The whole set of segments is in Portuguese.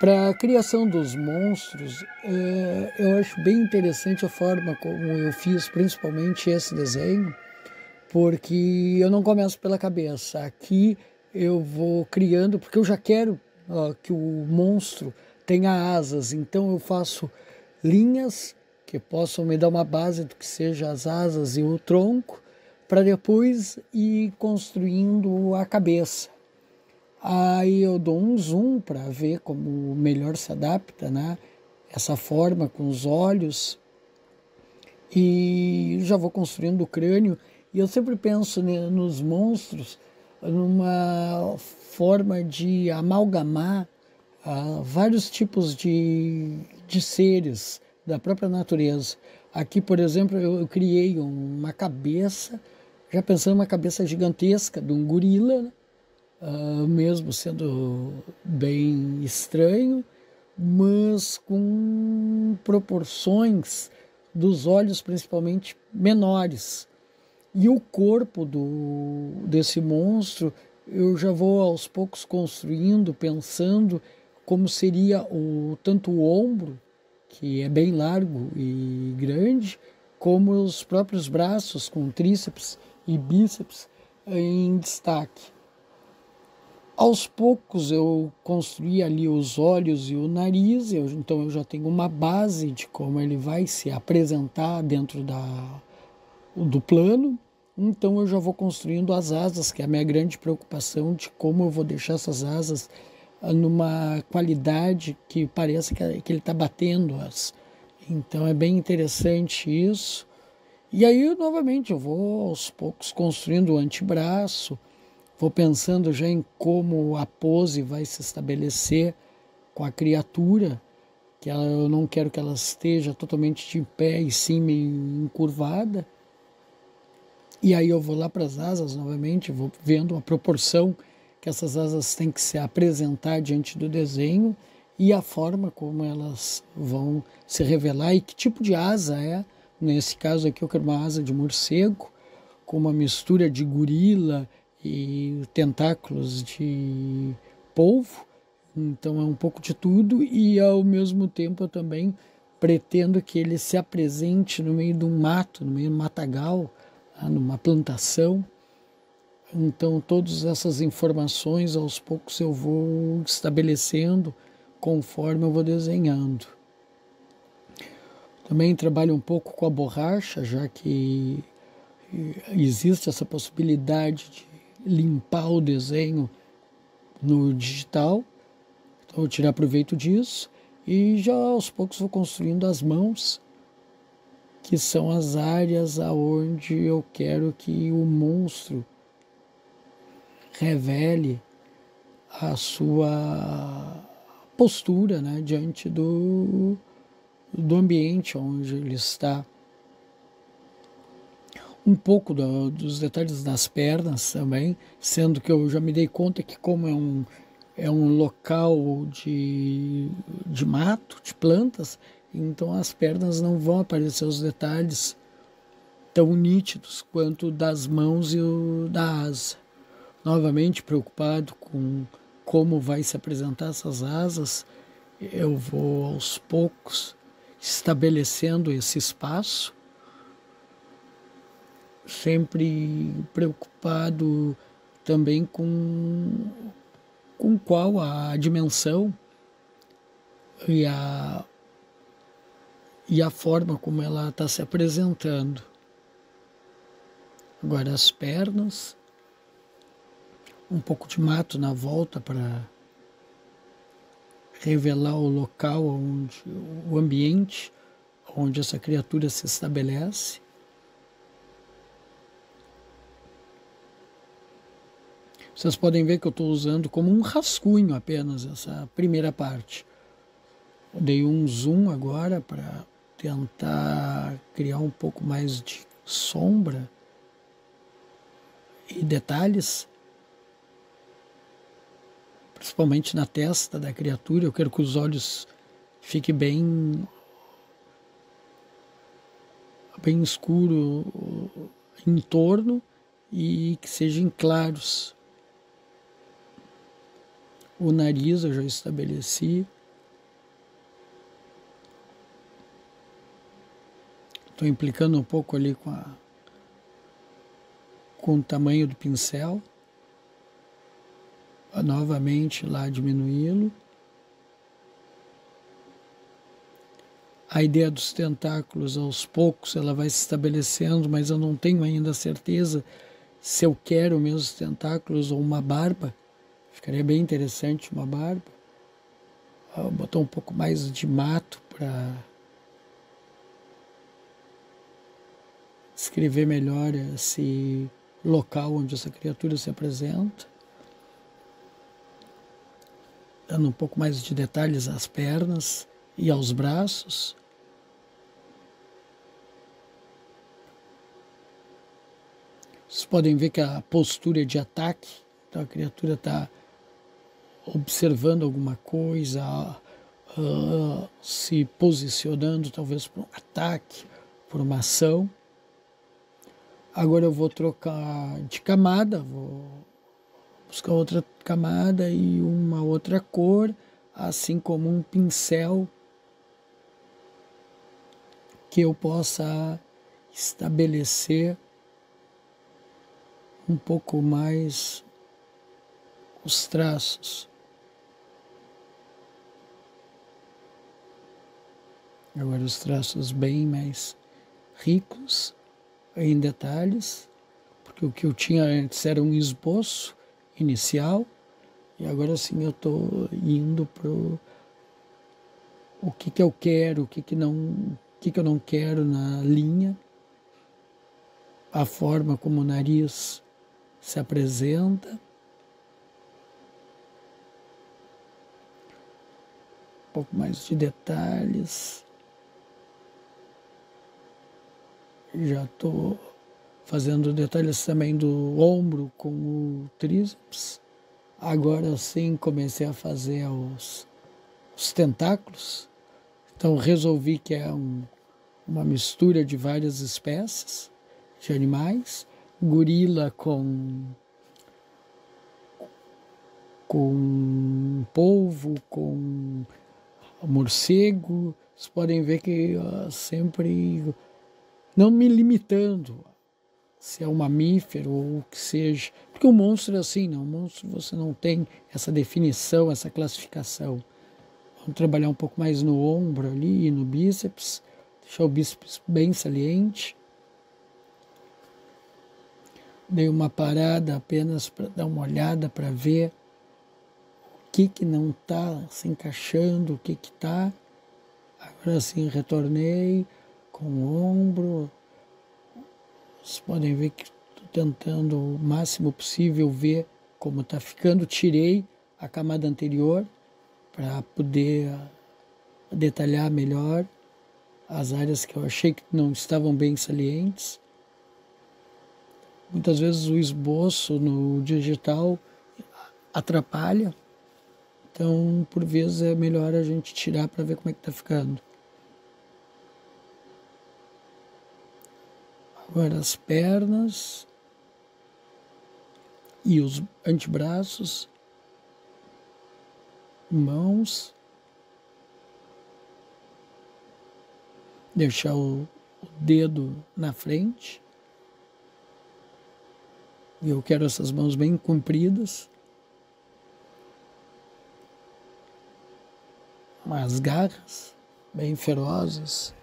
Para a criação dos monstros, eu acho bem interessante a forma como eu fiz, principalmente esse desenho, porque eu não começo pela cabeça. Aqui eu vou criando, porque eu já quero que o monstro tenha asas, então eu faço linhas que possam me dar uma base do que seja as asas e o tronco, para depois ir construindo a cabeça. Aí eu dou um zoom para ver como melhor se adapta, né? Essa forma com os olhos, e já vou construindo o crânio. E eu sempre penso nos monstros numa forma de amalgamar vários tipos de seres da própria natureza. Aqui, por exemplo, eu criei uma cabeça, já pensando uma cabeça gigantesca de um gorila, né? Mesmo sendo bem estranho, mas com proporções dos olhos principalmente menores. E o corpo desse monstro eu já vou aos poucos construindo, pensando como seria tanto o ombro, que é bem largo e grande, como os próprios braços com tríceps e bíceps em destaque. Aos poucos eu construí ali os olhos e o nariz, então eu já tenho uma base de como ele vai se apresentar dentro do plano. Então eu já vou construindo as asas, que é a minha grande preocupação, de como eu vou deixar essas asas numa qualidade que pareça que ele está batendo as. Então é bem interessante isso. E aí, novamente, eu vou aos poucos construindo o antebraço, vou pensando já em como a pose vai se estabelecer com a criatura, que eu não quero que ela esteja totalmente de pé e sim meio encurvada. E aí eu vou lá para as asas novamente, vou vendo a proporção que essas asas têm que se apresentar diante do desenho e a forma como elas vão se revelar e que tipo de asa é. Nesse caso aqui eu quero uma asa de morcego, com uma mistura de gorila e tentáculos de polvo, então é um pouco de tudo, e ao mesmo tempo eu também pretendo que ele se apresente no meio de um mato, no meio de um matagal, numa plantação. Então todas essas informações aos poucos eu vou estabelecendo conforme eu vou desenhando. Também trabalho um pouco com a borracha, já que existe essa possibilidade de limpar o desenho no digital, então eu vou tirar proveito disso e já aos poucos vou construindo as mãos, que são as áreas aonde eu quero que o monstro revele a sua postura, né, diante do ambiente onde ele está. Um pouco dos detalhes das pernas também, sendo que eu já me dei conta que como é um local de mato, de plantas, então as pernas não vão aparecer os detalhes tão nítidos quanto das mãos e da asa. Novamente preocupado com como vai se apresentar essas asas, eu vou aos poucos estabelecendo esse espaço, sempre preocupado também com qual a dimensão e a forma como ela está se apresentando. Agora as pernas, um pouco de mato na volta para revelar o local, o ambiente onde essa criatura se estabelece. Vocês podem ver que eu estou usando como um rascunho apenas essa primeira parte. Eu dei um zoom agora para tentar criar um pouco mais de sombra e detalhes, principalmente na testa da criatura. Eu quero que os olhos fiquem bem escuro em torno e que sejam claros. O nariz eu já estabeleci, Estou implicando um pouco ali com o tamanho do pincel. Novamente lá diminuí-lo. A ideia dos tentáculos, aos poucos, ela vai se estabelecendo, mas eu não tenho ainda certeza se eu quero mesmo os tentáculos ou uma barba. Ficaria bem interessante uma barba. Botar um pouco mais de mato para descrever melhor esse local onde essa criatura se apresenta. Dando um pouco mais de detalhes às pernas e aos braços. Vocês podem ver que a postura é de ataque, então a criatura está observando alguma coisa, se posicionando talvez para um ataque, por uma ação. Agora eu vou trocar de camada, vou buscar outra camada e uma outra cor, assim como um pincel que eu possa estabelecer um pouco mais os traços. Agora os traços bem mais ricos em detalhes, porque o que eu tinha antes era um esboço inicial e agora sim eu estou indo para o que eu quero, o que eu não quero na linha, a forma como o nariz se apresenta. Um pouco mais de detalhes. Já estou fazendo detalhes também do ombro com o tríceps. Agora sim comecei a fazer os tentáculos. Então resolvi que é uma mistura de várias espécies de animais. Gorila com polvo, com morcego. Vocês podem ver que sempre não me limitando se é um mamífero ou o que seja. Porque o monstro é assim, não. O monstro você não tem essa definição, essa classificação. Vamos trabalhar um pouco mais no ombro ali, no bíceps. Deixar o bíceps bem saliente. Dei uma parada apenas para dar uma olhada, para ver o que não está se encaixando, o que está. Agora sim, retornei com o ombro. Vocês podem ver que estou tentando o máximo possível ver como está ficando. Tirei a camada anterior para poder detalhar melhor as áreas que eu achei que não estavam bem salientes. Muitas vezes o esboço no digital atrapalha, então por vezes é melhor a gente tirar para ver como é que está ficando. Agora as pernas e os antebraços, mãos, deixar o dedo na frente. E eu quero essas mãos bem compridas, umas garras bem ferozes.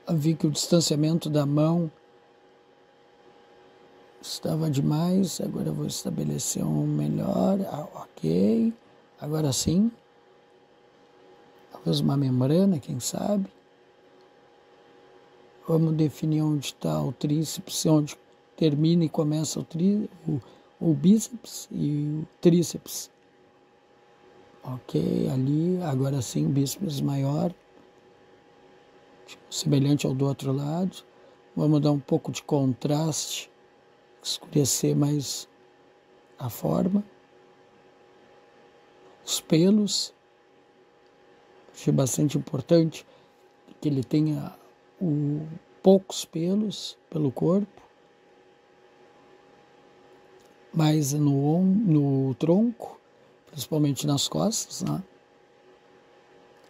Eu vi que o distanciamento da mão estava demais, agora eu vou estabelecer um melhor. Ok, agora sim. Talvez uma membrana, quem sabe. Vamos definir onde está o tríceps, onde termina e começa o bíceps e o tríceps. Ok, ali, agora sim, bíceps maior, semelhante ao do outro lado. Vamos dar um pouco de contraste, escurecer mais a forma. Os pelos, achei bastante importante que ele tenha poucos pelos pelo corpo. mais no tronco, principalmente nas costas, né?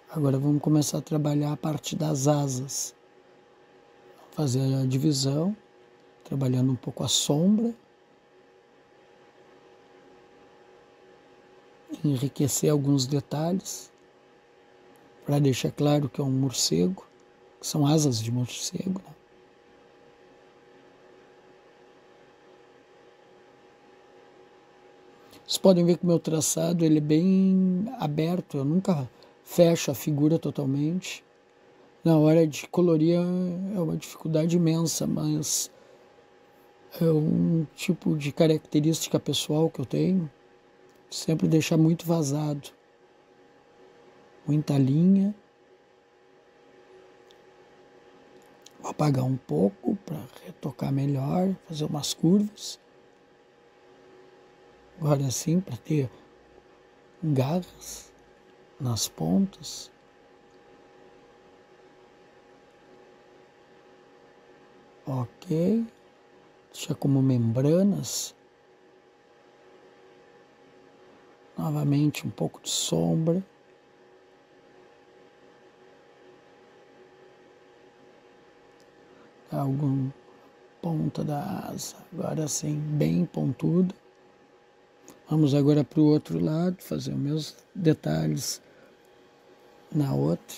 Agora vamos começar a trabalhar a parte das asas. Fazer a divisão, trabalhando um pouco a sombra. Enriquecer alguns detalhes, para deixar claro que é um morcego, que são asas de morcego, né? Vocês podem ver que o meu traçado ele é bem aberto, eu nunca fecho a figura totalmente. Na hora de colorir é uma dificuldade imensa, mas é um tipo de característica pessoal que eu tenho, sempre deixar muito vazado, muita linha. Vou apagar um pouco para retocar melhor, fazer umas curvas. Agora sim, para ter garras nas pontas. Ok. Deixa como membranas. Novamente um pouco de sombra. Alguma ponta da asa. Agora sim, bem pontuda. Vamos agora para o outro lado, fazer os mesmos detalhes na outra.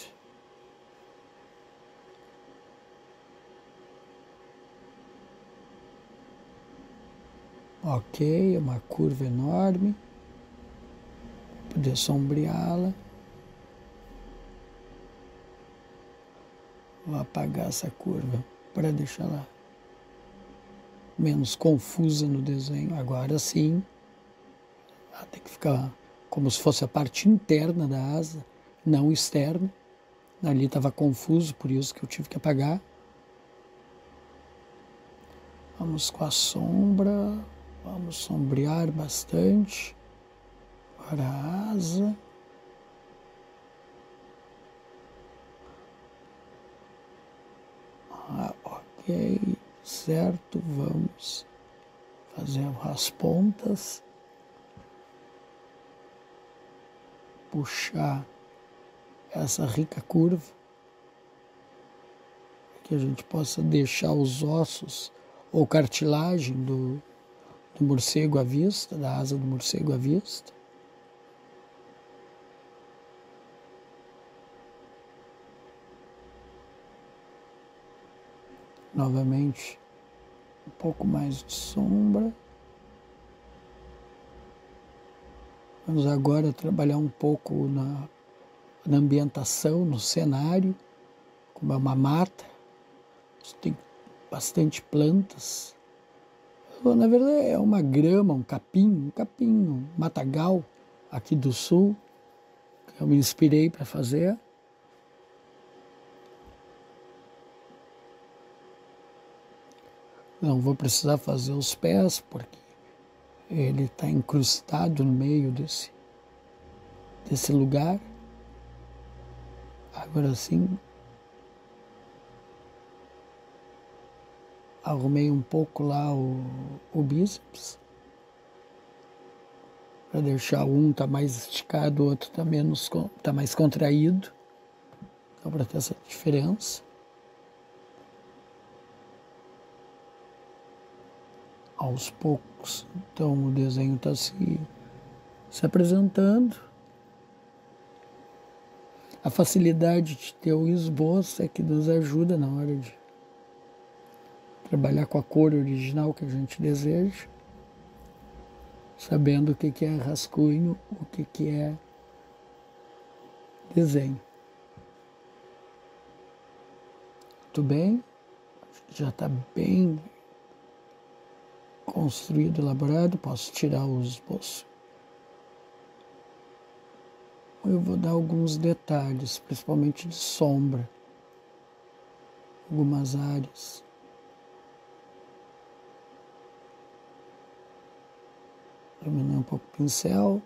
Ok, uma curva enorme. Poder sombreá-la. Vou apagar essa curva para deixá-la menos confusa no desenho. Agora sim, ela tem que ficar como se fosse a parte interna da asa, não externa. Ali estava confuso, por isso que eu tive que apagar. Vamos com a sombra, vamos sombrear bastante. Agora a asa. Ok, certo, vamos fazer as pontas. Puxar essa rica curva, que a gente possa deixar os ossos ou cartilagem do morcego à vista, da asa do morcego à vista. Novamente, um pouco mais de sombra. Vamos agora trabalhar um pouco na ambientação, no cenário, como é uma mata, tem bastante plantas. Na verdade é uma grama, um capim, um matagal aqui do sul, que eu me inspirei para fazer. Não vou precisar fazer os pés, porque ele está incrustado no meio desse lugar. Agora sim, arrumei um pouco lá o bíceps, para deixar um tá mais esticado, o outro tá mais contraído, então para ter essa diferença. Aos poucos, então o desenho está se apresentando. A facilidade de ter o esboço é que nos ajuda na hora de trabalhar com a cor original que a gente deseja, sabendo o que é rascunho, o que é desenho. Muito bem, já está bem construído, elaborado, posso tirar o esboço. Eu vou dar alguns detalhes, principalmente de sombra, algumas áreas. Terminei um pouco o pincel.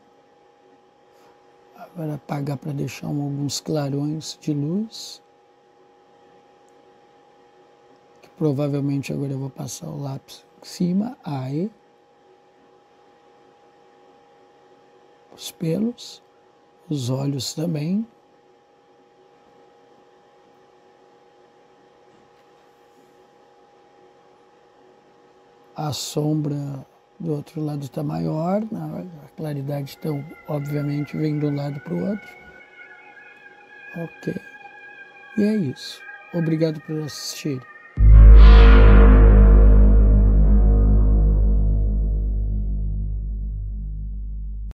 Agora apagar para deixar alguns clarões de luz. Que provavelmente agora eu vou passar o lápis em cima, aí. os pelos, os olhos também. A sombra do outro lado está maior, a claridade então, obviamente, vem de um lado para o outro. Ok. E é isso. Obrigado por assistir.